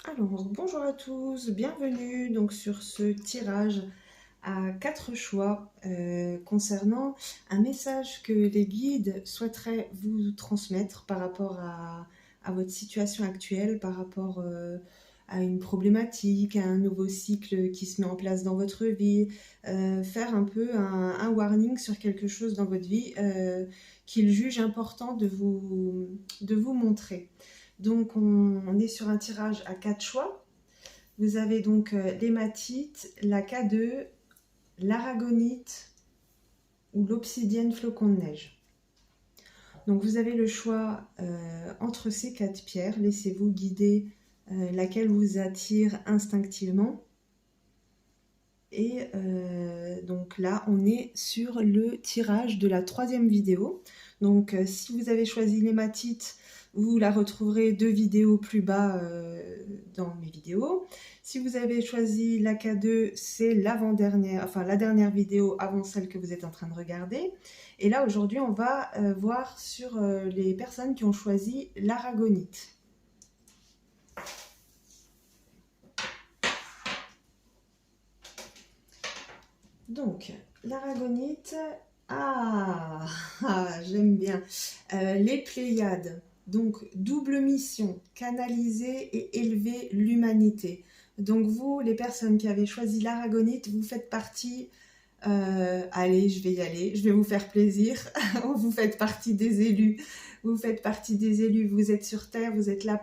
Alors, bonjour à tous, bienvenue donc sur ce tirage à 4 choix concernant un message que les guides souhaiteraient vous transmettre par rapport à votre situation actuelle, par rapport à une problématique, à un nouveau cycle qui se met en place dans votre vie, faire un peu un warning sur quelque chose dans votre vie qu'ils jugent important de vous montrer. Donc on est sur un tirage à 4 choix. Vous avez donc l'hématite, la K2, l'aragonite ou l'obsidienne flocon de neige. Donc vous avez le choix entre ces 4 pierres. Laissez-vous guider laquelle vous attire instinctivement. Et donc là, on est sur le tirage de la 3e vidéo. Donc si vous avez choisi l'hématite, vous la retrouverez 2 vidéos plus bas dans mes vidéos. Si vous avez choisi la K2, c'est l'avant-dernière, enfin la dernière vidéo avant celle que vous êtes en train de regarder. Et là, aujourd'hui, on va voir sur les personnes qui ont choisi l'aragonite. Donc, l'aragonite, j'aime bien. Les Pléiades, donc double mission, canaliser et élever l'humanité. Donc vous, les personnes qui avez choisi l'aragonite, vous faites partie, allez, je vais y aller, je vais vous faire plaisir, vous faites partie des élus, vous faites partie des élus, vous êtes sur Terre, vous êtes là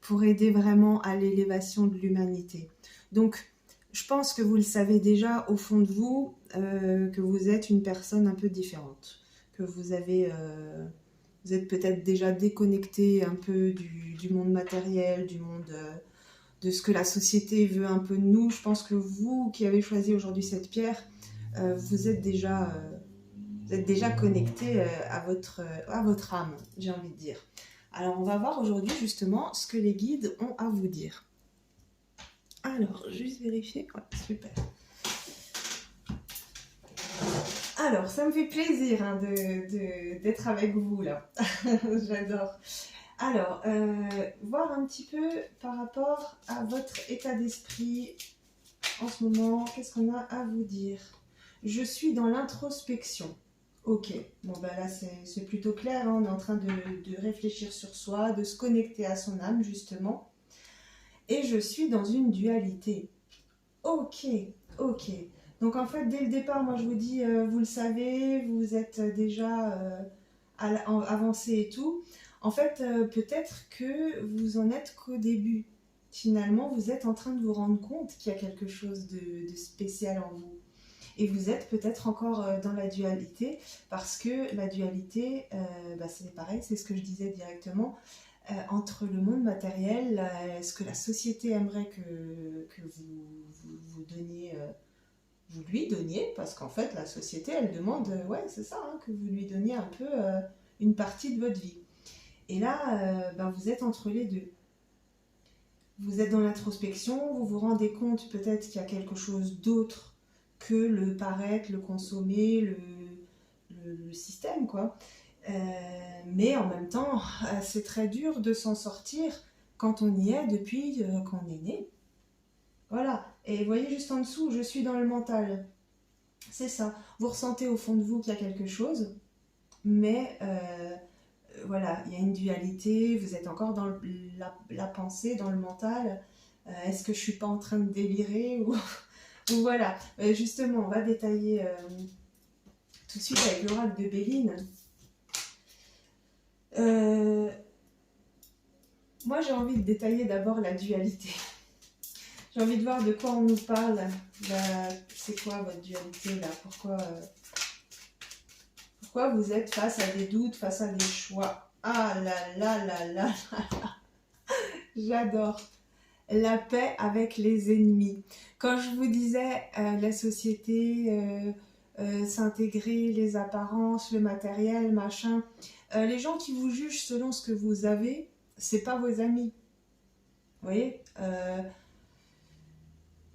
pour aider vraiment à l'élévation de l'humanité. Donc, je pense que vous le savez déjà au fond de vous, que vous êtes une personne un peu différente, que vous êtes peut-être déjà déconnecté un peu du monde matériel, du monde de ce que la société veut un peu de nous. Je pense que vous qui avez choisi aujourd'hui cette pierre, vous êtes déjà connecté à votre âme, j'ai envie de dire. Alors on va voir aujourd'hui justement ce que les guides ont à vous dire. Alors, juste vérifier. Ouais, super. Alors, ça me fait plaisir hein, d'être avec vous là. J'adore. Alors, voir un petit peu par rapport à votre état d'esprit en ce moment. Qu'est-ce qu'on a à vous dire? Je suis dans l'introspection. Ok, bon bah là c'est plutôt clair. Hein, on est en train de réfléchir sur soi, de se connecter à son âme justement. Et je suis dans une dualité. Ok, ok. Donc en fait, dès le départ, moi je vous dis, vous le savez, vous êtes déjà avancé et tout. En fait, peut-être que vous en êtes qu'au début. Finalement, vous êtes en train de vous rendre compte qu'il y a quelque chose de spécial en vous. Et vous êtes peut-être encore dans la dualité, parce que la dualité, c'est pareil, c'est ce que je disais directement, entre le monde matériel, ce que la société aimerait que vous donniez, vous lui donniez, parce qu'en fait la société elle demande, ouais c'est ça, hein, que vous lui donniez un peu une partie de votre vie. Et là, vous êtes entre les deux. Vous êtes dans l'introspection, vous vous rendez compte peut-être qu'il y a quelque chose d'autre que le paraître, le consommer, le système quoi. Mais en même temps, c'est très dur de s'en sortir quand on y est depuis qu'on est né. Voilà. Et vous voyez juste en dessous, je suis dans le mental. C'est ça. Vous ressentez au fond de vous qu'il y a quelque chose, mais voilà, il y a une dualité, vous êtes encore dans la pensée, dans le mental. Est-ce que je suis pas en train de délirer ou voilà. Justement, on va détailler tout de suite avec l'oracle de Béline. Moi, j'ai envie de détailler d'abord la dualité. J'ai envie de voir de quoi on nous parle. C'est quoi votre dualité là? Pourquoi vous êtes face à des doutes, face à des choix? Ah là là là là là là. J'adore. La paix avec les ennemis. Quand je vous disais la société, s'intégrer, les apparences, le matériel, machin, les gens qui vous jugent selon ce que vous avez, c'est pas vos amis. Vous voyez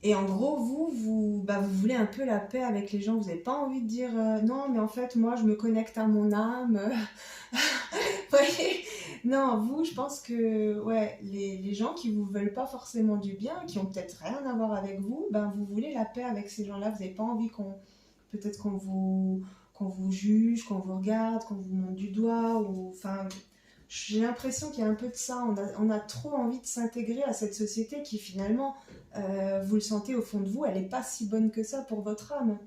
et en gros, vous voulez un peu la paix avec les gens. Vous n'avez pas envie de dire non, mais en fait, moi, je me connecte à mon âme. Vous voyez Non, vous, je pense que ouais, les gens qui vous veulent pas forcément du bien, qui ont peut-être rien à voir avec vous, ben vous voulez la paix avec ces gens-là. Vous n'avez pas envie peut-être qu'on vous juge, qu'on vous regarde, qu'on vous monte du doigt, ou enfin, j'ai l'impression qu'il y a un peu de ça. On a trop envie de s'intégrer à cette société qui finalement, vous le sentez au fond de vous, elle n'est pas si bonne que ça pour votre âme.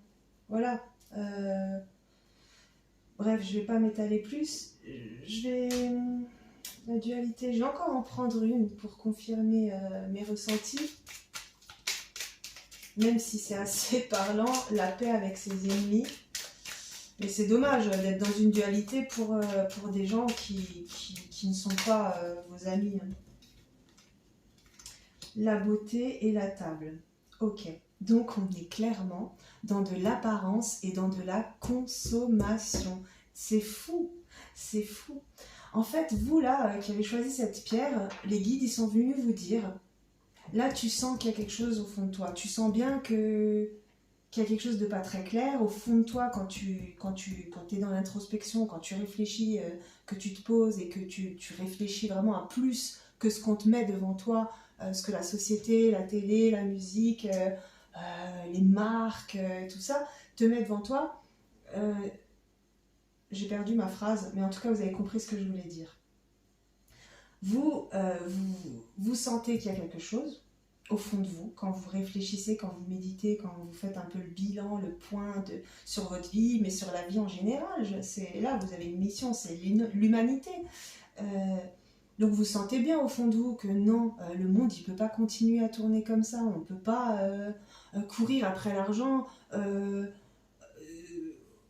Voilà. Euh, Bref, je vais pas m'étaler plus. Je vais la dualité. Je vais encore en prendre une pour confirmer mes ressentis, même si c'est assez parlant. La paix avec ses ennemis. Mais c'est dommage d'être dans une dualité pour des gens qui ne sont pas vos amis. La beauté et la table. Ok. Donc on est clairement dans de l'apparence et dans de la consommation. C'est fou, c'est fou. En fait, vous là, qui avez choisi cette pierre, les guides, ils sont venus vous dire, là tu sens qu'il y a quelque chose au fond de toi. Tu sens bien qu'il y a quelque chose de pas très clair au fond de toi quand es dans l'introspection, quand tu réfléchis, que tu te poses et que tu réfléchis vraiment à plus que ce qu'on te met devant toi, ce que la société, la télé, la musique, les marques, tout ça, te met devant toi. J'ai perdu ma phrase, mais en tout cas, vous avez compris ce que je voulais dire. Vous sentez qu'il y a quelque chose au fond de vous, quand vous réfléchissez, quand vous méditez, quand vous faites un peu le bilan, le point sur votre vie, mais sur la vie en général. Là, vous avez une mission, c'est l'humanité. Donc vous sentez bien au fond de vous que non, le monde il peut pas continuer à tourner comme ça, on ne peut pas courir après l'argent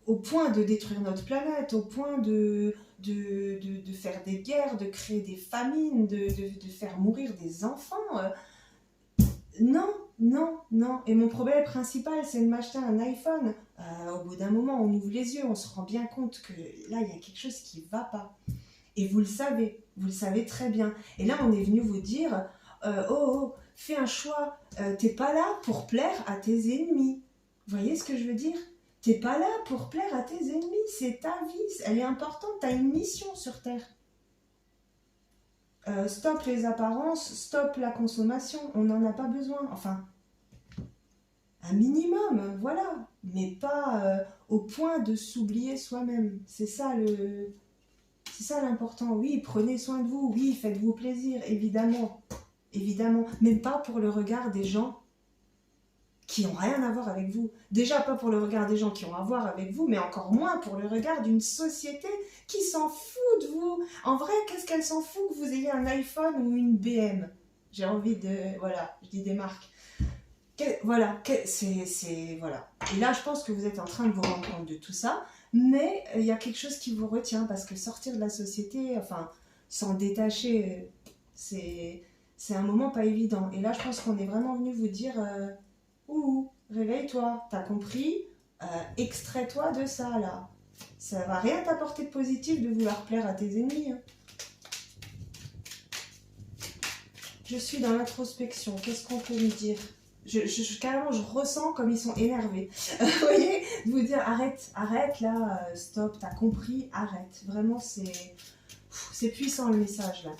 au point de détruire notre planète, au point de faire des guerres, de créer des famines, de faire mourir des enfants. Non, non, non. Et mon problème principal, c'est de m'acheter un iPhone. Au bout d'un moment, on ouvre les yeux, on se rend bien compte que là, il y a quelque chose qui ne va pas. Et vous le savez très bien. Et là, on est venu vous dire, fais un choix. T'es pas là pour plaire à tes ennemis. Vous voyez ce que je veux dire? T'es pas là pour plaire à tes ennemis. C'est ta vie. Elle est importante. T'as une mission sur Terre. Stop les apparences, stop la consommation. On n'en a pas besoin. Enfin, un minimum, voilà. Mais pas au point de s'oublier soi-même. C'est ça l'important. Oui, prenez soin de vous. Oui, faites-vous plaisir, évidemment. Évidemment. Mais pas pour le regard des gens qui n'ont rien à voir avec vous. Déjà pas pour le regard des gens qui ont à voir avec vous, mais encore moins pour le regard d'une société qui s'en fout de vous. En vrai, qu'est-ce qu'elle s'en fout que vous ayez un iPhone ou une BM? J'ai envie de... Voilà, je dis des marques. Voilà. Et là, je pense que vous êtes en train de vous rendre compte de tout ça, mais il y a quelque chose qui vous retient, parce que sortir de la société, enfin, s'en détacher, c'est un moment pas évident. Et là, je pense qu'on est vraiment venu vous dire... Ouh, réveille-toi, t'as compris, extrais-toi de ça là. Ça va rien t'apporter de positif de vouloir plaire à tes ennemis. Hein. Je suis dans l'introspection, qu'est-ce qu'on peut me dire? Carrément, je ressens comme ils sont énervés. Vous voyez? De vous dire arrête là, stop, t'as compris, arrête. Vraiment, c'est puissant le message là.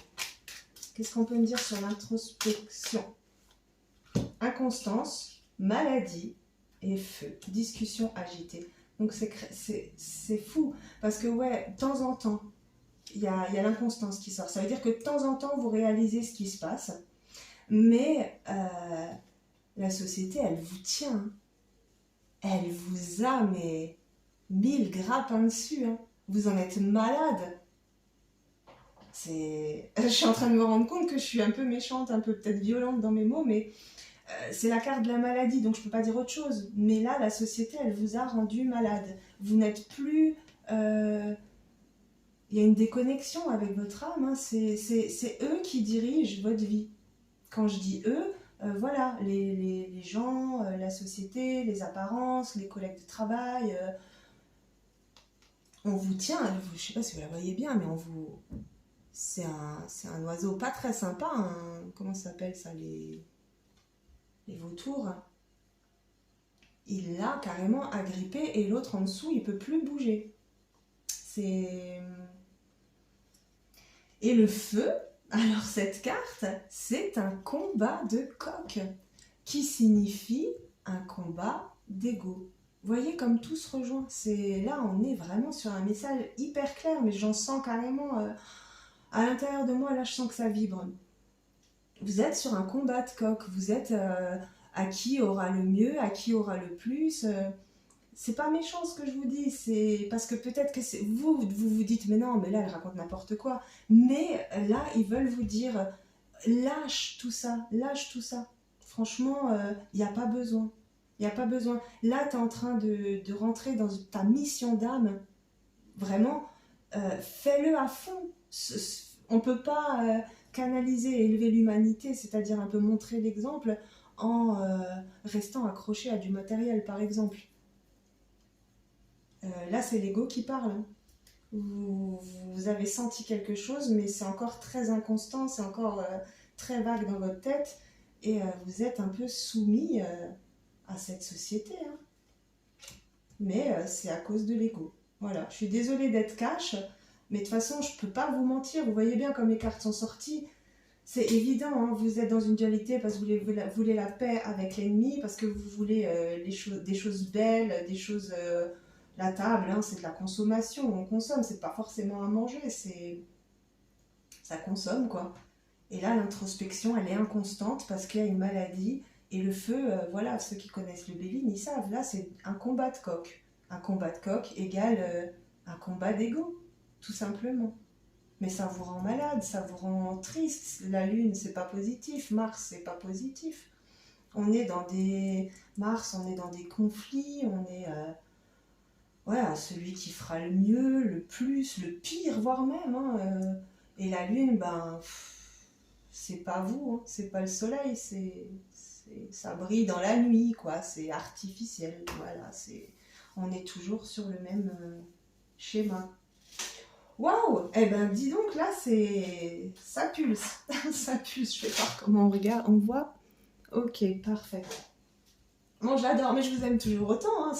Qu'est-ce qu'on peut me dire sur l'introspection? Inconstance. Maladie et feu, discussion agitée. Donc c'est fou, parce que ouais, de temps en temps, il y a l'inconstance qui sort. Ça veut dire que de temps en temps, vous réalisez ce qui se passe, mais la société, elle vous tient. Elle vous a, mais 1000 grappins dessus. Hein. Vous en êtes malade. Je suis en train de me rendre compte que je suis un peu méchante, un peu peut-être violente dans mes mots, mais... c'est la carte de la maladie, donc je ne peux pas dire autre chose. Mais là, la société, elle vous a rendu malade. Vous n'êtes plus... Il y a une déconnexion avec votre âme. Hein. C'est eux qui dirigent votre vie. Quand je dis eux, voilà, les gens, la société, les apparences, les collègues de travail. On vous tient, je ne sais pas si vous la voyez bien, mais on vous... C'est un oiseau pas très sympa. Hein. Comment ça s'appelle ça, les vautours, il l'a carrément agrippé et l'autre en dessous, il peut plus bouger. Et le feu, alors cette carte, c'est un combat de coq, qui signifie un combat d'ego. Vous voyez comme tout se rejoint. Là, on est vraiment sur un message hyper clair, mais j'en sens carrément à l'intérieur de moi. Là, je sens que ça vibre. Vous êtes sur un combat de coq. Vous êtes à qui aura le mieux, à qui aura le plus. C'est pas méchant ce que je vous dis, c'est parce que peut-être que vous dites mais non, mais là elle raconte n'importe quoi. Mais là ils veulent vous dire lâche tout ça, lâche tout ça. Franchement, il n'y a pas besoin. Il n'y a pas besoin. Là, tu es en train de rentrer dans ta mission d'âme. Vraiment, fais-le à fond. On ne peut pas canaliser et élever l'humanité, c'est-à-dire un peu montrer l'exemple, en restant accroché à du matériel, par exemple. Là, c'est l'ego qui parle. Hein. Vous avez senti quelque chose, mais c'est encore très inconstant, c'est encore très vague dans votre tête, et vous êtes un peu soumis à cette société. Hein. Mais c'est à cause de l'ego. Voilà, je suis désolée d'être cash, mais de toute façon, je ne peux pas vous mentir. Vous voyez bien comme les cartes sont sorties. C'est évident, hein, vous êtes dans une dualité parce que vous voulez la paix avec l'ennemi, parce que vous voulez des choses belles, des choses... la table, hein, c'est de la consommation, on consomme, c'est pas forcément à manger, ça consomme quoi. Et là, l'introspection, elle est inconstante parce qu'il y a une maladie. Et le feu, voilà, ceux qui connaissent le Béline, ils savent, là, c'est un combat de coq. Un combat de coq égale un combat d'ego, tout simplement. Mais ça vous rend malade, ça vous rend triste. La Lune, c'est pas positif. Mars, c'est pas positif. On est dans des... Mars, on est dans des conflits, on est... voilà, celui qui fera le mieux, le plus, le pire, voire même. Hein, et la Lune, ben, c'est pas vous, hein, c'est pas le soleil, ça brille dans la nuit, quoi, c'est artificiel. Voilà, on est toujours sur le même schéma. Waouh! Eh ben, dis donc, là, ça pulse. Ça pulse, je vais voir comment on regarde, on voit. Ok, parfait. Bon, j'adore, mais je vous aime toujours autant. Hein,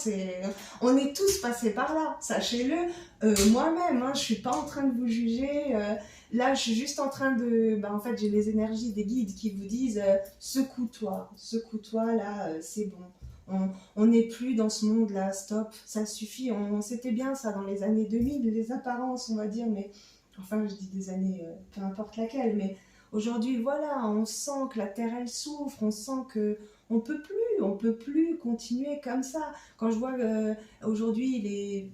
on est tous passés par là, sachez-le. Moi-même, hein, je suis pas en train de vous juger. Là, je suis juste en train de... en fait, j'ai les énergies des guides qui vous disent secoue-toi, là, c'est bon. On n'est plus dans ce monde-là, stop, ça suffit. C'était bien ça dans les années 2000, les apparences, on va dire, mais... Enfin, je dis des années, peu importe laquelle, mais aujourd'hui, voilà, on sent que la Terre, elle souffre, on sent que... On peut plus continuer comme ça. Quand je vois aujourd'hui,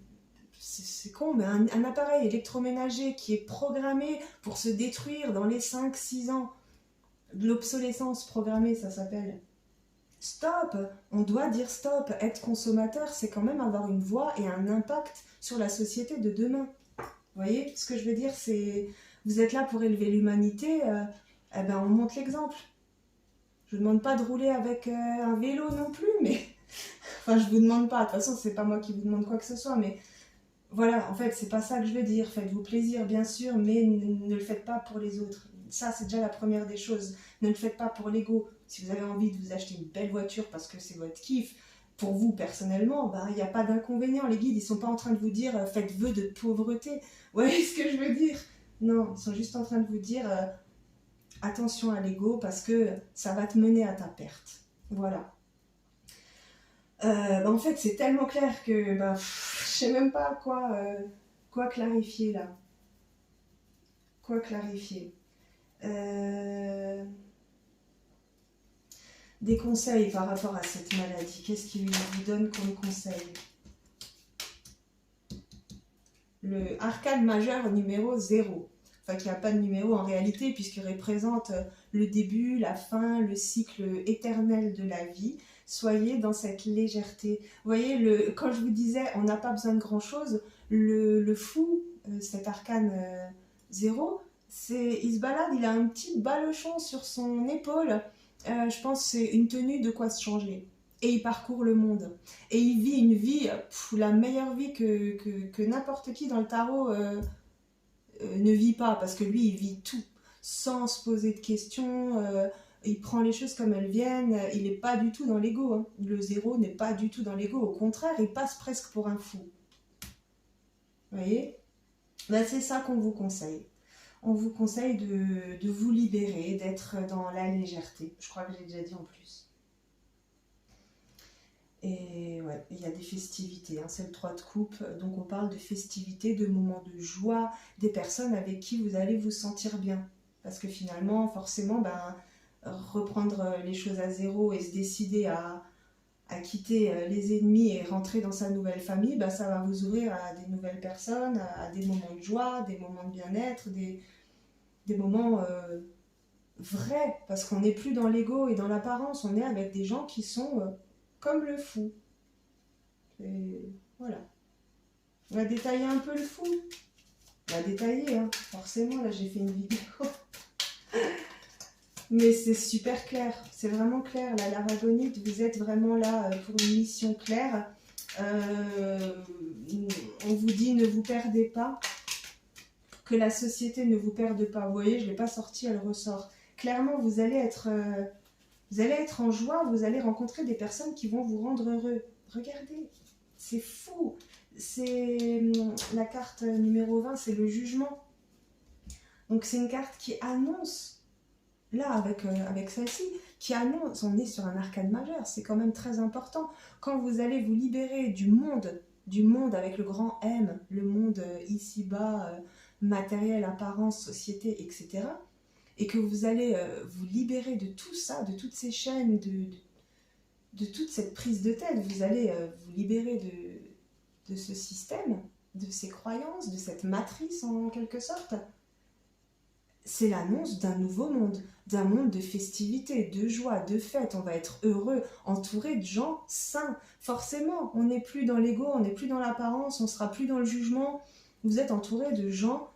c'est con, mais un appareil électroménager qui est programmé pour se détruire dans les 5-6 ans, de l'obsolescence programmée, ça s'appelle. Stop! On doit dire stop. Être consommateur, c'est quand même avoir une voix et un impact sur la société de demain. Vous voyez ce que je veux dire? Vous êtes là pour élever l'humanité, eh ben on montre l'exemple. Je ne vous demande pas de rouler avec un vélo non plus, mais... Enfin, je vous demande pas, de toute façon, c'est pas moi qui vous demande quoi que ce soit, mais... Voilà, en fait, c'est pas ça que je veux dire. Faites-vous plaisir, bien sûr, mais ne le faites pas pour les autres. Ça, c'est déjà la première des choses. Ne le faites pas pour l'ego. Si vous avez envie de vous acheter une belle voiture parce que c'est votre kiff, pour vous, personnellement, il n'y a pas d'inconvénient. Les guides, ils sont pas en train de vous dire faites vœu de pauvreté. Vous voyez ce que je veux dire? Non, ils sont juste en train de vous dire... attention à l'ego parce que ça va te mener à ta perte. Voilà. En fait, c'est tellement clair que je sais même pas quoi clarifier là. Quoi clarifier Des conseils par rapport à cette maladie. Qu'est-ce qu'il vous donne comme conseil? Le arcane majeur numéro 0. Enfin, qu'il n'y a pas de numéro en réalité, puisqu'il représente le début, la fin, le cycle éternel de la vie. Soyez dans cette légèreté. Vous voyez, quand je vous disais, on n'a pas besoin de grand-chose, le fou, cet arcane 0, il se balade, il a un petit balochon sur son épaule. Je pense que c'est une tenue de quoi se changer. Et il parcourt le monde. Et il vit une vie, la meilleure vie que n'importe qui dans le tarot... ne vit pas, parce que lui il vit tout sans se poser de questions, il prend les choses comme elles viennent, il n'est pas du tout dans l'ego, hein. Le 0 n'est pas du tout dans l'ego, au contraire il passe presque pour un fou. Vous voyez? C'est ça qu'on vous conseille. on vous conseille de vous libérer, d'être dans la légèreté. Je crois que j'ai déjà dit en plus. Et ouais, il y a des festivités, hein, c'est le 3 de coupe, donc on parle de festivités, de moments de joie, des personnes avec qui vous allez vous sentir bien. Parce que finalement, forcément, reprendre les choses à zéro et se décider à quitter les ennemis et rentrer dans sa nouvelle famille, ça va vous ouvrir à des nouvelles personnes, à des moments de joie, des moments de bien-être, des moments vrais, parce qu'on n'est plus dans l'ego et dans l'apparence, on est avec des gens qui sont comme le fou. Et voilà. On va détailler un peu le fou. On va détailler, hein. Forcément, là j'ai fait une vidéo. Mais c'est super clair, c'est vraiment clair. Là, l'aragonite, vous êtes vraiment là pour une mission claire. On vous dit ne vous perdez pas, que la société ne vous perde pas. Vous voyez, je ne l'ai pas sorti, elle ressort. Clairement, vous allez être en joie, vous allez rencontrer des personnes qui vont vous rendre heureux. Regardez, c'est fou. C'est la carte numéro 20, c'est le jugement. Donc c'est une carte qui annonce, là avec celle-ci, qui annonce, on est sur un arcane majeur, c'est quand même très important. Quand vous allez vous libérer du monde avec le grand M, le monde ici-bas, matériel, apparence, société, etc., et que vous allez vous libérer de tout ça, de toutes ces chaînes, de toute cette prise de tête, vous allez vous libérer de ce système, de ces croyances, de cette matrice en quelque sorte. C'est l'annonce d'un nouveau monde, d'un monde de festivités, de joie, de fête. On va être heureux, entouré de gens sains. Forcément, on n'est plus dans l'ego, on n'est plus dans l'apparence, on ne sera plus dans le jugement. Vous êtes entouré de gens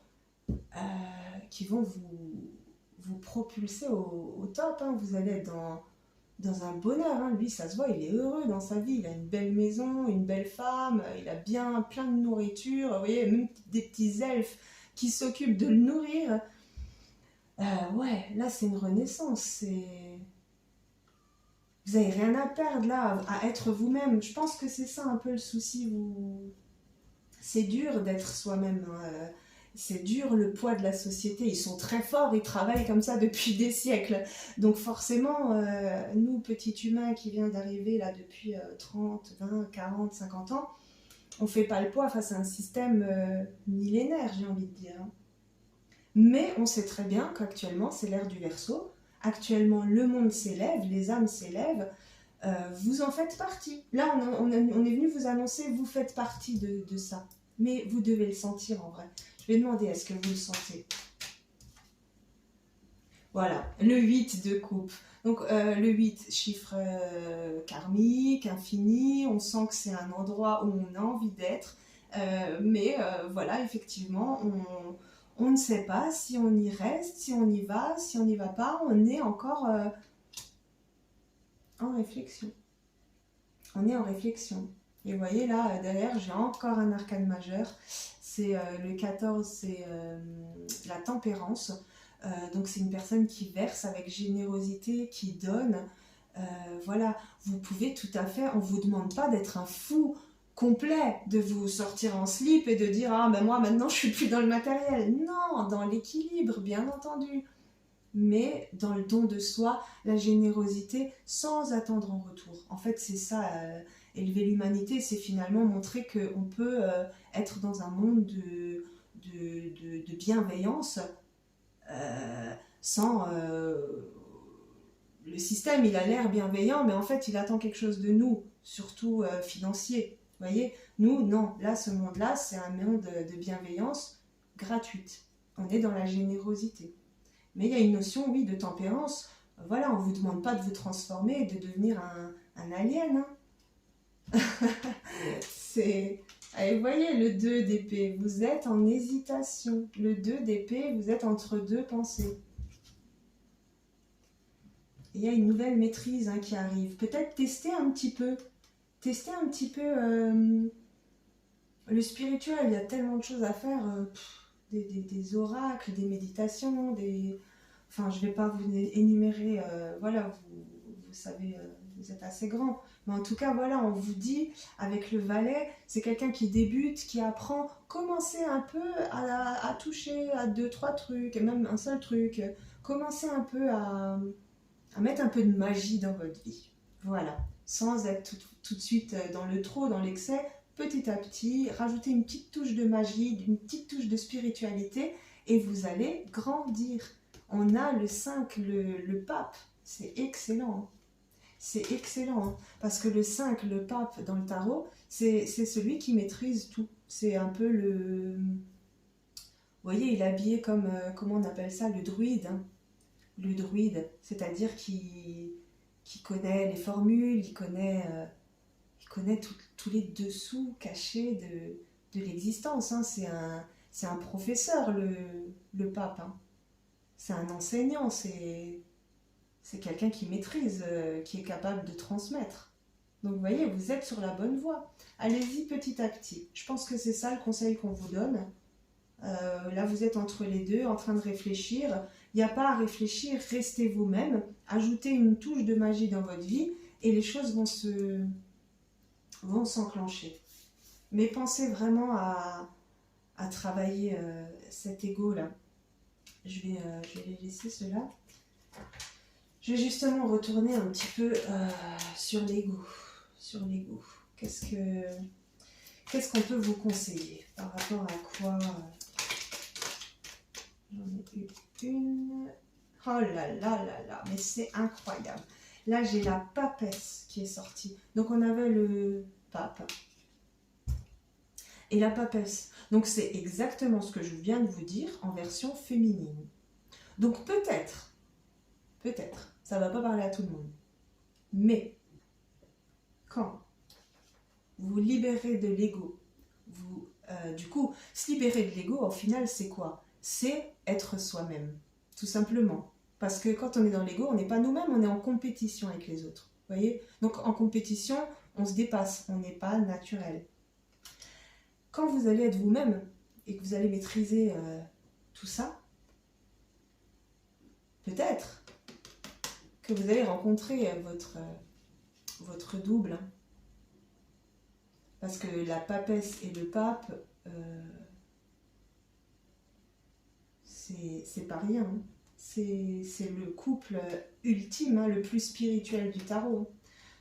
qui vont vous propulser au top. Hein. Vous allez être dans un bonheur. Hein. Lui, ça se voit, il est heureux dans sa vie. Il a une belle maison, une belle femme, il a bien plein de nourriture. Vous voyez, même des petits elfes qui s'occupent de le nourrir. Ouais, là c'est une renaissance, vous n'avez rien à perdre là, à être vous-même. Je pense que c'est ça un peu le souci. C'est dur d'être soi-même, hein. C'est dur le poids de la société. Ils sont très forts, ils travaillent comme ça depuis des siècles. Donc forcément, nous, petits humains qui viennent d'arriver là depuis 30, 20, 40, 50 ans, on ne fait pas le poids face à un système millénaire, j'ai envie de dire. Mais on sait très bien qu'actuellement, c'est l'ère du Verseau. Actuellement, le monde s'élève, les âmes s'élèvent. Vous en faites partie. Là, on est venu vous annoncer, vous faites partie de ça. Mais vous devez le sentir en vrai. Je vais demander, est-ce que vous le sentez? Voilà, le 8 de coupe. Donc le 8, chiffre karmique, infini. On sent que c'est un endroit où on a envie d'être. Mais voilà, effectivement, on ne sait pas si on y reste, si on y va, si on n'y va pas. On est encore en réflexion. On est en réflexion. Et vous voyez là, derrière, j'ai encore un arcane majeur. C'est le 14, c'est la tempérance. Donc c'est une personne qui verse avec générosité, qui donne. Voilà, vous pouvez tout à fait, on ne vous demande pas d'être un fou complet, de vous sortir en slip et de dire « Ah ben moi maintenant je suis plus dans le matériel ». Non, dans l'équilibre, bien entendu. Mais dans le don de soi, la générosité, sans attendre en retour. En fait, c'est ça, élever l'humanité, c'est finalement montrer qu'on peut être dans un monde de bienveillance sans... le système, il a l'air bienveillant, mais en fait, il attend quelque chose de nous, surtout financier. Vous voyez, nous, non. Là, ce monde-là, c'est un monde de bienveillance gratuite. On est dans la générosité. Mais il y a une notion, oui, de tempérance. Voilà, on ne vous demande pas de vous transformer et de devenir un alien. Hein. C'est... Allez, vous voyez, le 2 d'épée, vous êtes en hésitation. Le 2 d'épée, vous êtes entre deux pensées. Il y a une nouvelle maîtrise qui arrive. Peut-être tester un petit peu. Tester un petit peu le spirituel. Il y a tellement de choses à faire. Des oracles, des méditations, des... Enfin, je ne vais pas vous énumérer. Voilà, vous savez, vous êtes assez grand. Mais en tout cas, voilà, on vous dit, avec le valet, c'est quelqu'un qui débute, qui apprend, commencez un peu à toucher à 2, 3 trucs, même un seul truc. Commencez un peu à mettre un peu de magie dans votre vie. Voilà, sans être tout de suite dans le trop, dans l'excès, petit à petit, rajoutez une petite touche de magie, une petite touche de spiritualité, et vous allez grandir. On a le 5, le pape, c'est excellent. C'est excellent, parce que le 5, le pape dans le tarot, c'est celui qui maîtrise tout. C'est un peu le... Vous voyez, il est habillé comme, comment on appelle ça, le druide. Le druide, c'est-à-dire qui connaît les formules, il connaît tous les dessous cachés de l'existence. C'est un professeur, le pape. C'est un enseignant, c'est quelqu'un qui maîtrise, qui est capable de transmettre. Donc vous voyez, vous êtes sur la bonne voie. Allez-y petit à petit. Je pense que c'est ça le conseil qu'on vous donne. Là, vous êtes entre les deux, en train de réfléchir. Il n'y a pas à réfléchir, restez vous-même, ajoutez une touche de magie dans votre vie et les choses vont s'enclencher. Mais pensez vraiment à travailler cet ego-là. Je vais les laisser ceux-là. Je vais justement retourner un petit peu sur l'ego. Qu'est-ce qu'on peut vous conseiller par rapport à quoi J'en ai eu une. Oh là là là là, mais c'est incroyable. Là, j'ai la papesse qui est sortie. Donc, on avait le pape et la papesse. Donc, c'est exactement ce que je viens de vous dire en version féminine. Donc, peut-être, ça ne va pas parler à tout le monde. Mais, quand vous vous libérez de l'ego, du coup, se libérer de l'ego, au final, c'est quoi? C'est être soi-même, tout simplement. Parce que quand on est dans l'ego, on n'est pas nous-mêmes, on est en compétition avec les autres. Vous voyez? Donc en compétition, on se dépasse, on n'est pas naturel. Quand vous allez être vous-même et que vous allez maîtriser tout ça, peut-être que vous allez rencontrer votre double. Parce que la papesse et le pape, c'est pas rien. C'est le couple ultime, le plus spirituel du tarot.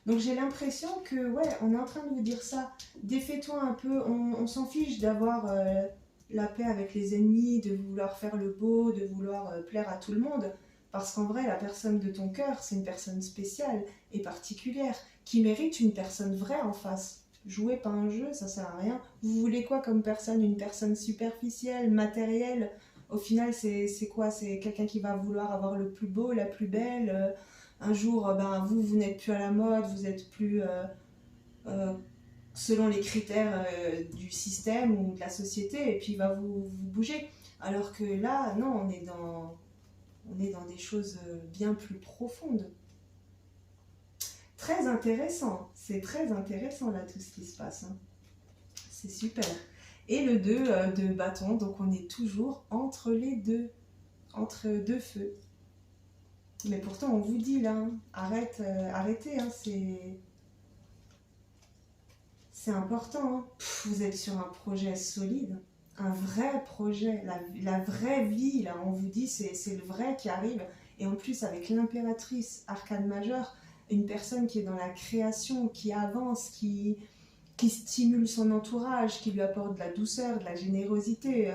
Donc j'ai l'impression que, ouais, on est en train de vous dire ça. Défais-toi un peu, on s'en fiche d'avoir la paix avec les ennemis, de vouloir faire le beau, de vouloir plaire à tout le monde. Parce qu'en vrai, la personne de ton cœur, c'est une personne spéciale et particulière, qui mérite une personne vraie en face. Jouez pas un jeu, ça sert à rien. Vous voulez quoi comme personne? Une personne superficielle, matérielle? Au final, c'est quoi? C'est quelqu'un qui va vouloir avoir le plus beau, la plus belle. Un jour, vous n'êtes plus à la mode, vous êtes plus selon les critères du système ou de la société, et puis il va vous bouger. Alors que là, non, on est dans des choses bien plus profondes. Très intéressant, c'est très intéressant là tout ce qui se passe. C'est super. Et le 2 de bâton, donc on est toujours entre les deux, entre deux feux. Mais pourtant on vous dit là, arrêtez, c'est important. Vous êtes sur un projet solide, un vrai projet, la vraie vie, là on vous dit c'est le vrai qui arrive. Et en plus avec l'impératrice, arcane majeure, une personne qui est dans la création, qui avance, qui stimule son entourage, qui lui apporte de la douceur, de la générosité.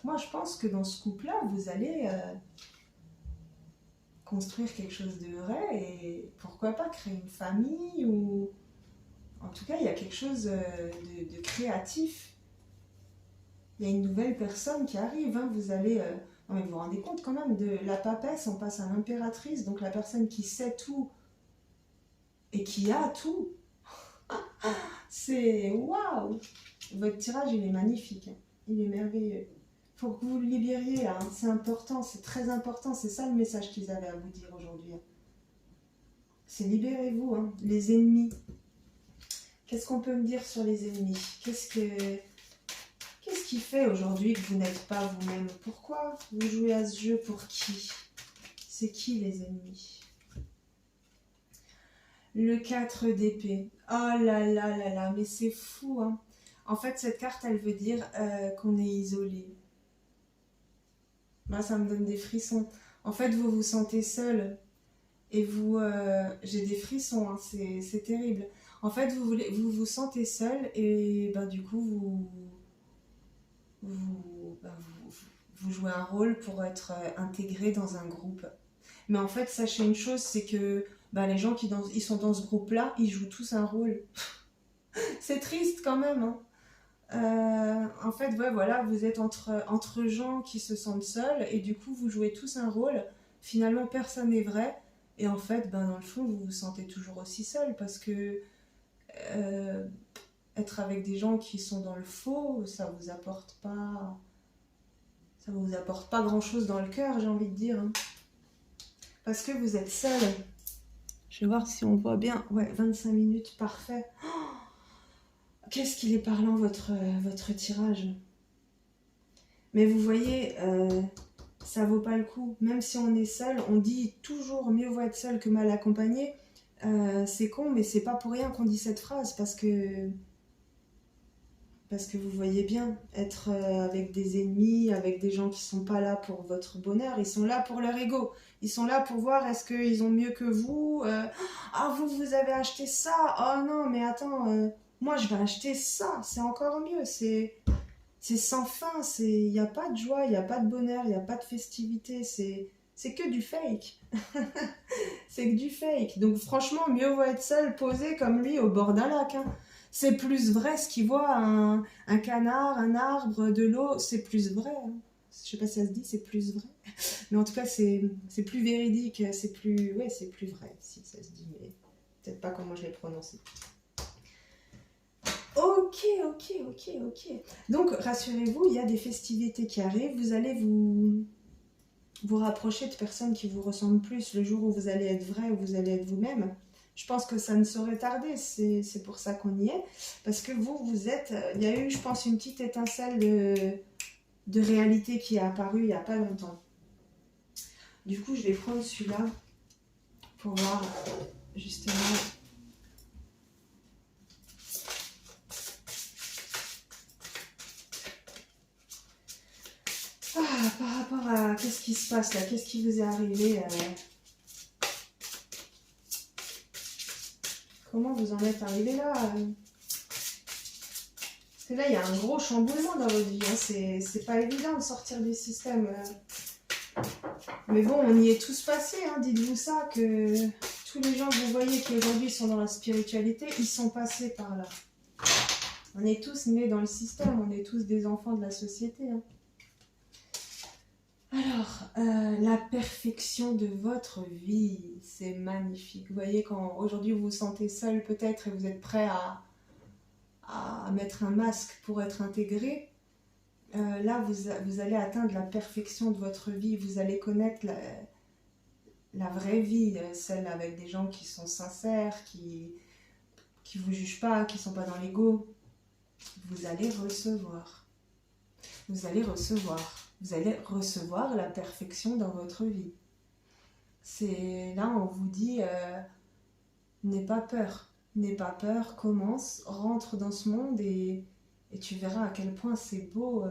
Moi, je pense que dans ce couple-là, vous allez construire quelque chose de vrai et pourquoi pas créer une famille ou... En tout cas, il y a quelque chose de créatif. Il y a une nouvelle personne qui arrive. Vous allez... Non, mais vous vous rendez compte quand même, de la papesse, on passe à l'impératrice, donc la personne qui sait tout et qui a tout. C'est waouh! Votre tirage, il est magnifique. Il est merveilleux. Il faut que vous le libériez, là. C'est important, c'est très important. C'est ça le message qu'ils avaient à vous dire aujourd'hui. C'est libérez-vous, les ennemis. Qu'est-ce qu'on peut me dire sur les ennemis? Qu'est-ce qui fait aujourd'hui que vous n'êtes pas vous-même? Pourquoi vous jouez à ce jeu? Pour qui? C'est qui les ennemis? Le 4 d'épée. Oh là là là là, mais c'est fou, hein. En fait, cette carte, elle veut dire qu'on est isolé. Moi, ça me donne des frissons. En fait, vous vous sentez seul. Et vous... j'ai des frissons, hein, c'est terrible. En fait, vous vous sentez seul et ben, du coup, vous jouez un rôle pour être intégré dans un groupe. Mais en fait, sachez une chose, c'est que bah, les gens ils sont dans ce groupe-là, ils jouent tous un rôle. C'est triste quand même, hein. En fait, ouais, voilà, vous êtes entre gens qui se sentent seuls et du coup, vous jouez tous un rôle. Finalement, personne n'est vrai. Et en fait, ben, dans le fond, vous vous sentez toujours aussi seul parce que euh, être avec des gens qui sont dans le faux, ça vous apporte pas grand-chose dans le cœur, j'ai envie de dire, hein. Parce que vous êtes seul. Je vais voir si on voit bien. Ouais, 25 minutes, parfait. Qu'est-ce qu'il est parlant, votre tirage. Mais vous voyez, ça vaut pas le coup. Même si on est seul, on dit toujours mieux vaut être seul que mal accompagné. C'est con, mais c'est pas pour rien qu'on dit cette phrase, parce que vous voyez bien, être avec des ennemis, avec des gens qui sont pas là pour votre bonheur, ils sont là pour leur ego. Ils sont là pour voir est-ce qu'ils ont mieux que vous. Ah, vous avez acheté ça. Oh non, mais attends, moi je vais acheter ça. C'est encore mieux. C'est sans fin. Il n'y a pas de joie, il n'y a pas de bonheur, il n'y a pas de festivité. C'est que du fake. C'est que du fake. Donc franchement, mieux vaut être seul, posé comme lui au bord d'un lac, hein. C'est plus vrai ce qu'il voit, un canard, un arbre, de l'eau, c'est plus vrai, hein. Je sais pas si ça se dit, c'est plus vrai. Mais en tout cas, c'est plus véridique, c'est plus... Ouais, c'est plus vrai, si ça se dit, mais peut-être pas comment je l'ai prononcé. Ok, ok, ok, ok. Donc, rassurez-vous, il y a des festivités qui arrivent, vous allez vous rapprocher de personnes qui vous ressemblent plus le jour où vous allez être vrai, où vous allez être vous-même. Je pense que ça ne saurait tarder, c'est pour ça qu'on y est. Parce que vous êtes... Il y a eu, je pense, une petite étincelle de réalité qui est apparue il n'y a pas longtemps. Du coup, je vais prendre celui-là pour voir justement... Ah, par rapport à... Qu'est-ce qui se passe là? Qu'est-ce qui vous est arrivé Comment vous en êtes arrivé là Parce que là, il y a un gros chamboulement dans votre vie, hein. C'est pas évident de sortir du système. Mais bon, on y est tous passés, hein. Dites-vous ça, que tous les gens que vous voyez qui aujourd'hui sont dans la spiritualité, ils sont passés par là. On est tous nés dans le système, on est tous des enfants de la société, hein. Alors, la perfection de votre vie, c'est magnifique. Vous voyez, quand aujourd'hui vous vous sentez seul peut-être et vous êtes prêt à mettre un masque pour être intégré, là vous allez atteindre la perfection de votre vie. Vous allez connaître la vraie vie, celle avec des gens qui sont sincères, qui vous jugent pas, qui sont pas dans l'ego. Vous allez recevoir. Vous allez recevoir. Vous allez recevoir la perfection dans votre vie. C'est là on vous dit, n'aie pas peur. N'aie pas peur, commence, rentre dans ce monde et tu verras à quel point c'est beau,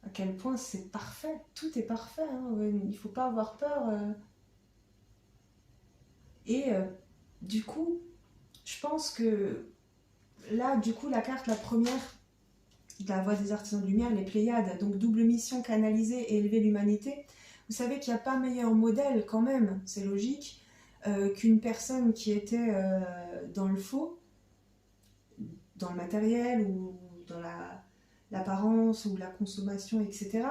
à quel point c'est parfait. Tout est parfait, hein. Il ne faut pas avoir peur. Et du coup, je pense que là, du coup, la carte, la première, de la voie des artisans de lumière, les Pléiades, donc double mission, canaliser et élever l'humanité. Vous savez qu'il n'y a pas meilleur modèle quand même, c'est logique, qu'une personne qui était dans le faux, dans le matériel ou dans l'apparence ou la consommation, etc.,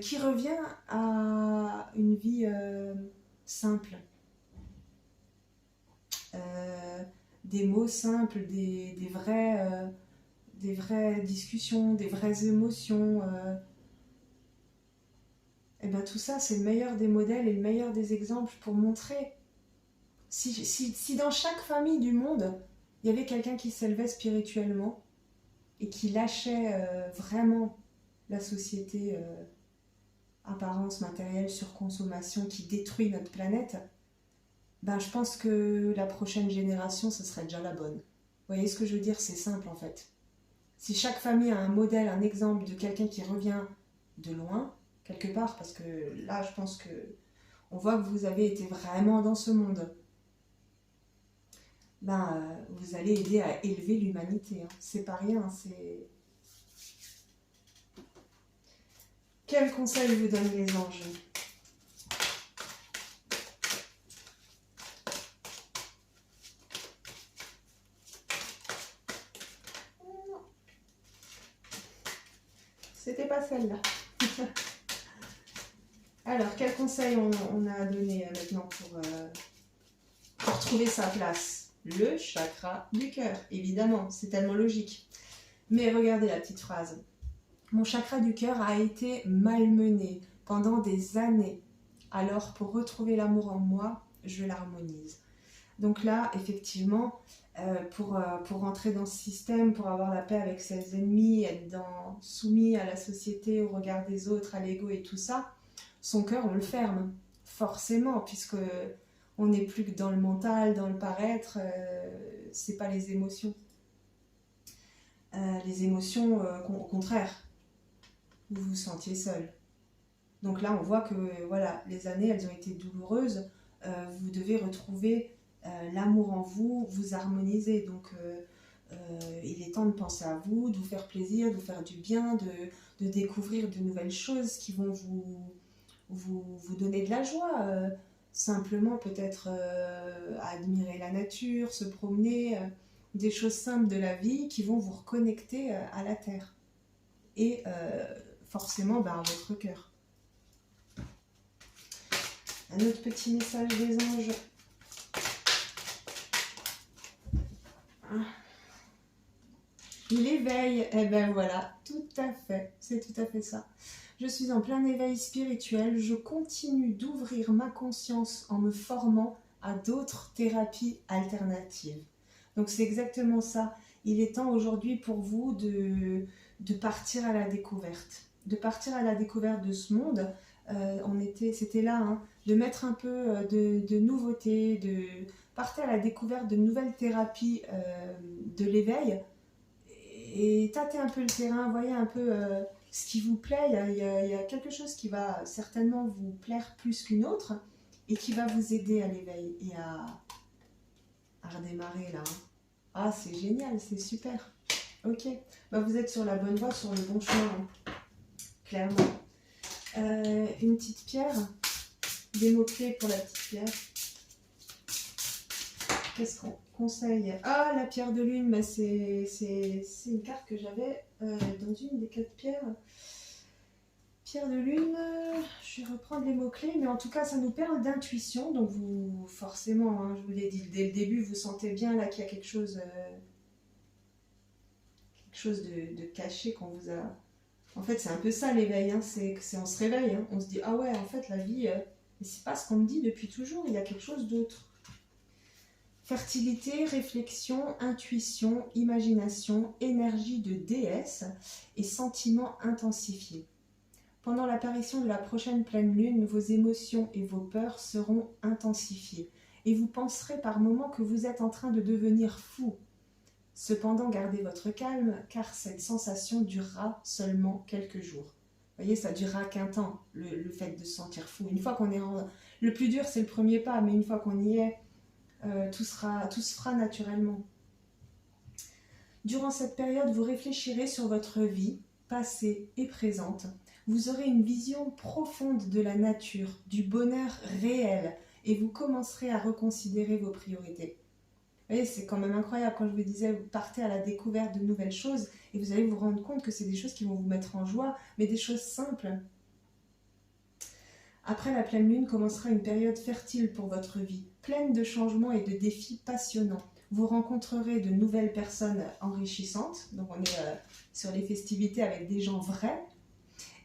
qui revient à une vie simple. Des mots simples, des vraies discussions, des vraies émotions. Et bien tout ça, c'est le meilleur des modèles et le meilleur des exemples pour montrer. Si dans chaque famille du monde, il y avait quelqu'un qui s'élevait spirituellement et qui lâchait vraiment la société apparence matérielle, surconsommation qui détruit notre planète, ben, je pense que la prochaine génération, ce serait déjà la bonne. Vous voyez ce que je veux dire? C'est simple en fait. Si chaque famille a un modèle, un exemple de quelqu'un qui revient de loin, quelque part, parce que là, je pense que on voit que vous avez été vraiment dans ce monde, ben, vous allez aider à élever l'humanité. Hein. C'est pas rien, c'est... Quel conseil vous donnent les anges? C'était pas celle-là. Alors, quel conseil on a donné maintenant pour trouver sa place? Le chakra du cœur, évidemment, c'est tellement logique. Mais regardez la petite phrase. Mon chakra du cœur a été malmené pendant des années. Alors, pour retrouver l'amour en moi, je l'harmonise. Donc là, effectivement, pour rentrer dans ce système, pour avoir la paix avec ses ennemis, être soumis à la société, au regard des autres, à l'ego et tout ça, son cœur, on le ferme, forcément, puisque on n'est plus que dans le mental, dans le paraître, c'est pas les émotions. Les émotions, au contraire, vous vous sentiez seul. Donc là, on voit que voilà, les années, elles ont été douloureuses. Vous devez retrouver l'amour en vous, vous harmoniser. Donc, il est temps de penser à vous, de vous faire plaisir, de vous faire du bien, de découvrir de nouvelles choses qui vont vous donner de la joie. Simplement, peut-être admirer la nature, se promener, des choses simples de la vie qui vont vous reconnecter à la terre. Et forcément, à votre cœur. Un autre petit message des anges. L'éveil, eh ben voilà, tout à fait, c'est tout à fait ça. Je suis en plein éveil spirituel, je continue d'ouvrir ma conscience en me formant à d'autres thérapies alternatives. Donc c'est exactement ça. Il est temps aujourd'hui pour vous de partir à la découverte. De partir à la découverte de ce monde. C'était là, hein, de mettre un peu de nouveautés, de partir à la découverte de nouvelles thérapies de l'éveil et tâtez un peu le terrain, voyez un peu ce qui vous plaît. Il y a quelque chose qui va certainement vous plaire plus qu'une autre et qui va vous aider à l'éveil et à redémarrer là. Hein. Ah, c'est génial, c'est super. Ok, vous êtes sur la bonne voie, sur le bon chemin, hein. Clairement. Une petite pierre, des mots-clés pour la petite pierre. Qu'est-ce qu'on conseille? Ah, la pierre de lune, c'est une carte que j'avais dans une des 4 pierres. Pierre de lune, je vais reprendre les mots-clés, mais en tout cas, ça nous parle d'intuition. Donc, vous, forcément, hein, je vous l'ai dit dès le début, vous sentez bien là qu'il y a quelque chose de caché qu'on vous a... En fait, c'est un peu ça l'éveil, hein, c'est on se réveille, hein, on se dit, ah ouais, en fait, la vie, c'est pas ce qu'on me dit depuis toujours, il y a quelque chose d'autre. Fertilité, réflexion, intuition, imagination, énergie de déesse et sentiments intensifiés. Pendant l'apparition de la prochaine pleine lune, vos émotions et vos peurs seront intensifiées et vous penserez par moments que vous êtes en train de devenir fou. Cependant, gardez votre calme car cette sensation durera seulement quelques jours. Vous voyez, ça durera qu'un temps, le fait de se sentir fou. Une fois qu'on est en... Le plus dur, c'est le premier pas, mais une fois qu'on y est, tout se fera naturellement. Durant cette période, vous réfléchirez sur votre vie, passée et présente. Vous aurez une vision profonde de la nature, du bonheur réel, et vous commencerez à reconsidérer vos priorités. Vous voyez, c'est quand même incroyable quand je vous disais, vous partez à la découverte de nouvelles choses, et vous allez vous rendre compte que c'est des choses qui vont vous mettre en joie, mais des choses simples. Après la pleine lune commencera une période fertile pour votre vie, pleine de changements et de défis passionnants. Vous rencontrerez de nouvelles personnes enrichissantes, donc on est sur les festivités avec des gens vrais.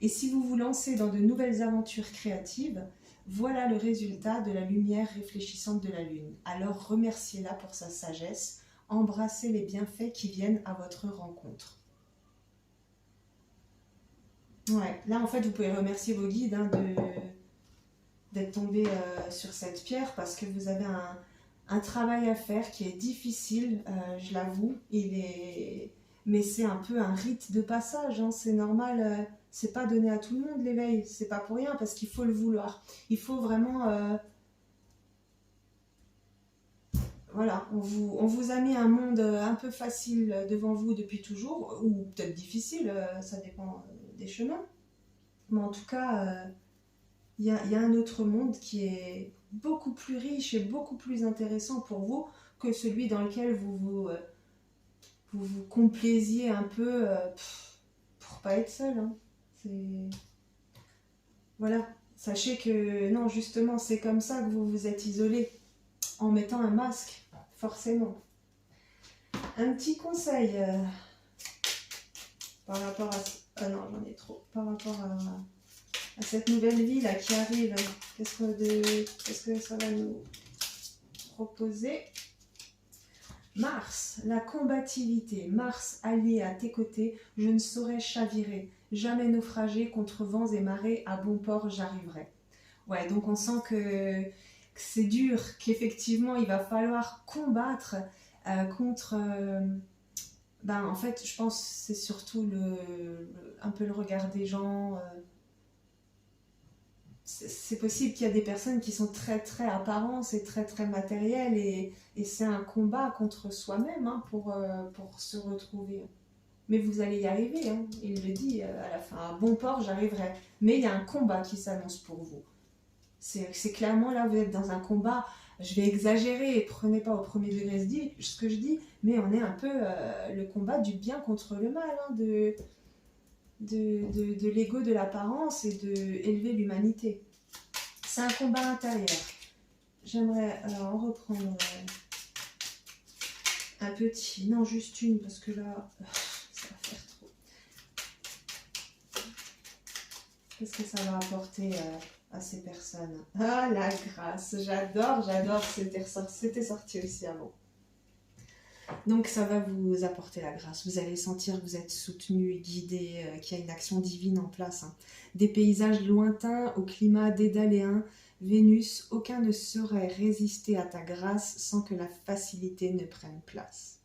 Et si vous vous lancez dans de nouvelles aventures créatives, voilà le résultat de la lumière réfléchissante de la lune. Alors remerciez-la pour sa sagesse, embrassez les bienfaits qui viennent à votre rencontre. Ouais, là en fait vous pouvez remercier vos guides d'être tombé sur cette pierre parce que vous avez un travail à faire qui est difficile, je l'avoue. Mais c'est un peu un rite de passage, hein, c'est normal. C'est pas donné à tout le monde l'éveil, c'est pas pour rien parce qu'il faut le vouloir. Il faut vraiment, voilà, on vous a mis un monde un peu facile devant vous depuis toujours, ou peut-être difficile, ça dépend des chemins. Mais en tout cas, il y a un autre monde qui est beaucoup plus riche et beaucoup plus intéressant pour vous que celui dans lequel vous vous complaisiez un peu pour pas être seul, hein. Voilà, sachez que non, justement, c'est comme ça que vous vous êtes isolé, en mettant un masque, forcément. Un petit conseil par rapport à... Ah non, j'en ai trop. Par rapport à cette nouvelle vie là qui arrive, qu'est-ce que ça va nous proposer? Mars, la combativité. Mars allié à tes côtés, je ne saurais chavirer. Jamais naufragé contre vents et marées, à bon port j'arriverai. Ouais, donc on sent que c'est dur, qu'effectivement il va falloir combattre contre... en fait, je pense que c'est surtout un peu le regard des gens. C'est possible qu'il y a des personnes qui sont très très apparences et très très matérielles et c'est un combat contre soi-même, hein, pour se retrouver. Mais vous allez y arriver, hein. Il le dit à la fin, à bon port j'arriverai. Mais il y a un combat qui s'annonce pour vous. C'est clairement là, vous êtes dans un combat. Je vais exagérer et prenez pas au premier degré ce que je dis, mais on est un peu le combat du bien contre le mal, hein, de l'ego de l'apparence et de élever l'humanité. C'est un combat intérieur. J'aimerais en reprendre un petit, non juste une parce que là ça va faire trop. Qu'est-ce que ça va apporter à ces personnes? Ah, la grâce, j'adore, c'était sorti aussi avant. Donc ça va vous apporter la grâce, vous allez sentir que vous êtes soutenu et guidé, qu'il y a une action divine en place, hein. Des paysages lointains au climat dédaléen, Vénus, aucun ne saurait résister à ta grâce sans que la facilité ne prenne place.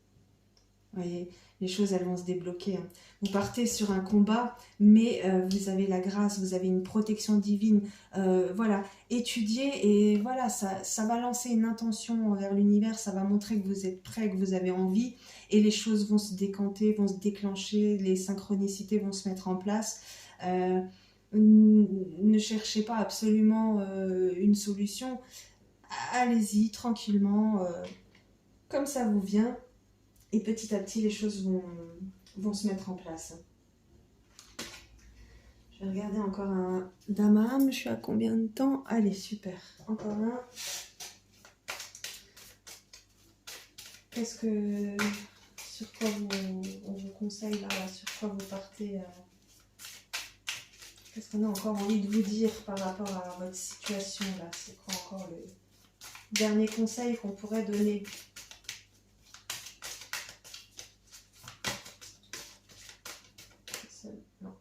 Vous voyez, les choses elles vont se débloquer, hein. Vous partez sur un combat, mais vous avez la grâce, vous avez une protection divine, voilà, étudiez et voilà, ça va lancer une intention envers l'univers, ça va montrer que vous êtes prêt, que vous avez envie, et les choses vont se décanter, vont se déclencher, les synchronicités vont se mettre en place. Ne cherchez pas absolument une solution, allez-y tranquillement, comme ça vous vient, et petit à petit les choses vont se mettre en place. Je vais regarder encore un Damam. Je suis à combien de temps? Allez, super. Encore un. Sur quoi on vous conseille là, sur quoi vous partez? Qu'est-ce qu'on a encore envie de vous dire par rapport à votre situation là? C'est quoi encore le dernier conseil qu'on pourrait donner? Non.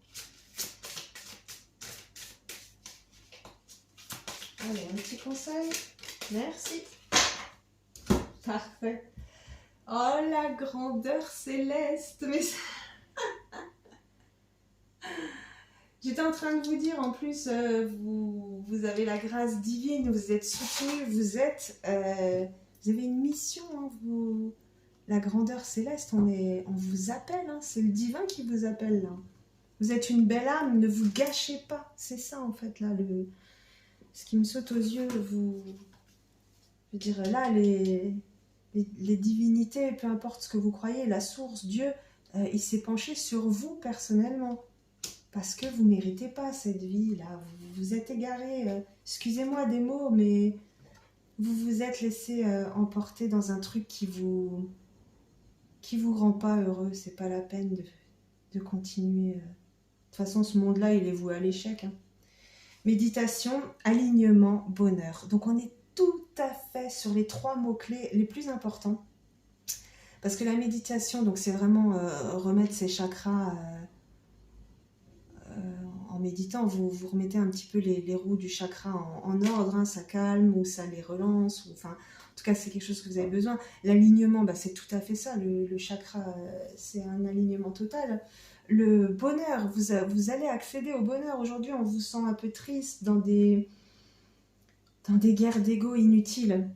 Allez, un petit conseil. Merci. Parfait. Oh, la grandeur céleste. Mais j'étais en train de vous dire, en plus, vous avez la grâce divine, vous êtes soutenu, vous avez une mission, hein, la grandeur céleste, on vous appelle, hein, c'est le divin qui vous appelle là. Vous êtes une belle âme, ne vous gâchez pas, c'est ça en fait là, ce qui me saute aux yeux, je veux dire là, les divinités, peu importe ce que vous croyez, la source, Dieu, il s'est penché sur vous personnellement. Parce que vous ne méritez pas cette vie-là, vous vous êtes égaré, excusez-moi des mots, mais vous vous êtes laissé emporter dans un truc qui vous rend pas heureux, c'est pas la peine de continuer. De toute façon, ce monde-là, il est voué à l'échec, hein. Méditation, alignement, bonheur. Donc on est tout à fait sur les 3 mots-clés les plus importants. Parce que la méditation, donc c'est vraiment remettre ses chakras méditant, vous remettez un petit peu les roues du chakra en ordre, hein, ça calme ou ça les relance, ou, enfin, en tout cas, c'est quelque chose que vous avez besoin. L'alignement, bah, c'est tout à fait ça, le chakra, c'est un alignement total. Le bonheur, vous allez accéder au bonheur. Aujourd'hui, on vous sent un peu triste dans des guerres d'ego inutiles.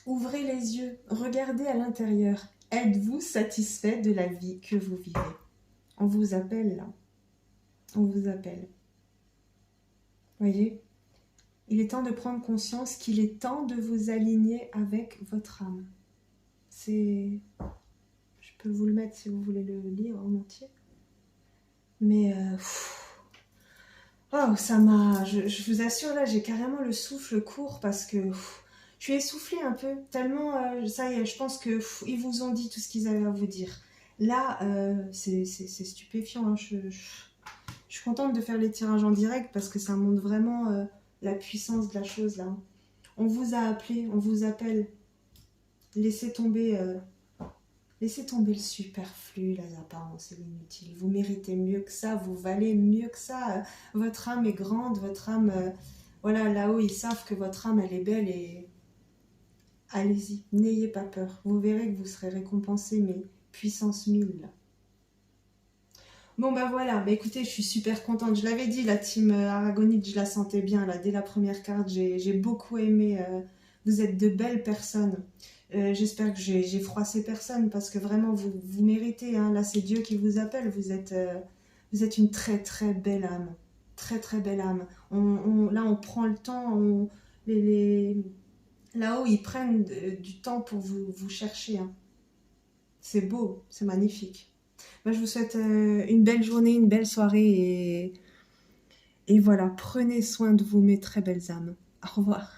Ouvrez les yeux, regardez à l'intérieur. Êtes-vous satisfait de la vie que vous vivez? On vous appelle là. On vous appelle. Voyez? Il est temps de prendre conscience qu'il est temps de vous aligner avec votre âme. C'est... Je peux vous le mettre si vous voulez le lire en entier. Mais... Oh, ça m'a... Je vous assure, là, j'ai carrément le souffle court parce que... je suis essoufflée un peu, tellement... ça y est, je pense que ils vous ont dit tout ce qu'ils avaient à vous dire. Là, c'est stupéfiant. Hein, je suis contente de faire les tirages en direct parce que ça montre vraiment la puissance de la chose, là. On vous a appelé, on vous appelle. Laissez tomber le superflu, les apparences et l'inutile. Vous méritez mieux que ça, vous valez mieux que ça. Votre âme est grande, votre âme... voilà, là-haut, ils savent que votre âme, elle est belle et... Allez-y, n'ayez pas peur. Vous verrez que vous serez récompensé, mais puissance 1000. Bon, bah voilà, bah écoutez, je suis super contente. Je l'avais dit, la team Aragonite, je la sentais bien, là, dès la première carte. J'ai beaucoup aimé. Vous êtes de belles personnes. J'espère que j'ai froissé personne, parce que vraiment, vous méritez. Hein. Là, c'est Dieu qui vous appelle. Vous êtes une très, très belle âme. Très, très belle âme. Là, on prend le temps. Là-haut, ils prennent du temps pour vous chercher. Hein. C'est beau, c'est magnifique. Moi, je vous souhaite une belle journée, une belle soirée et voilà, prenez soin de vous, mes très belles âmes. Au revoir.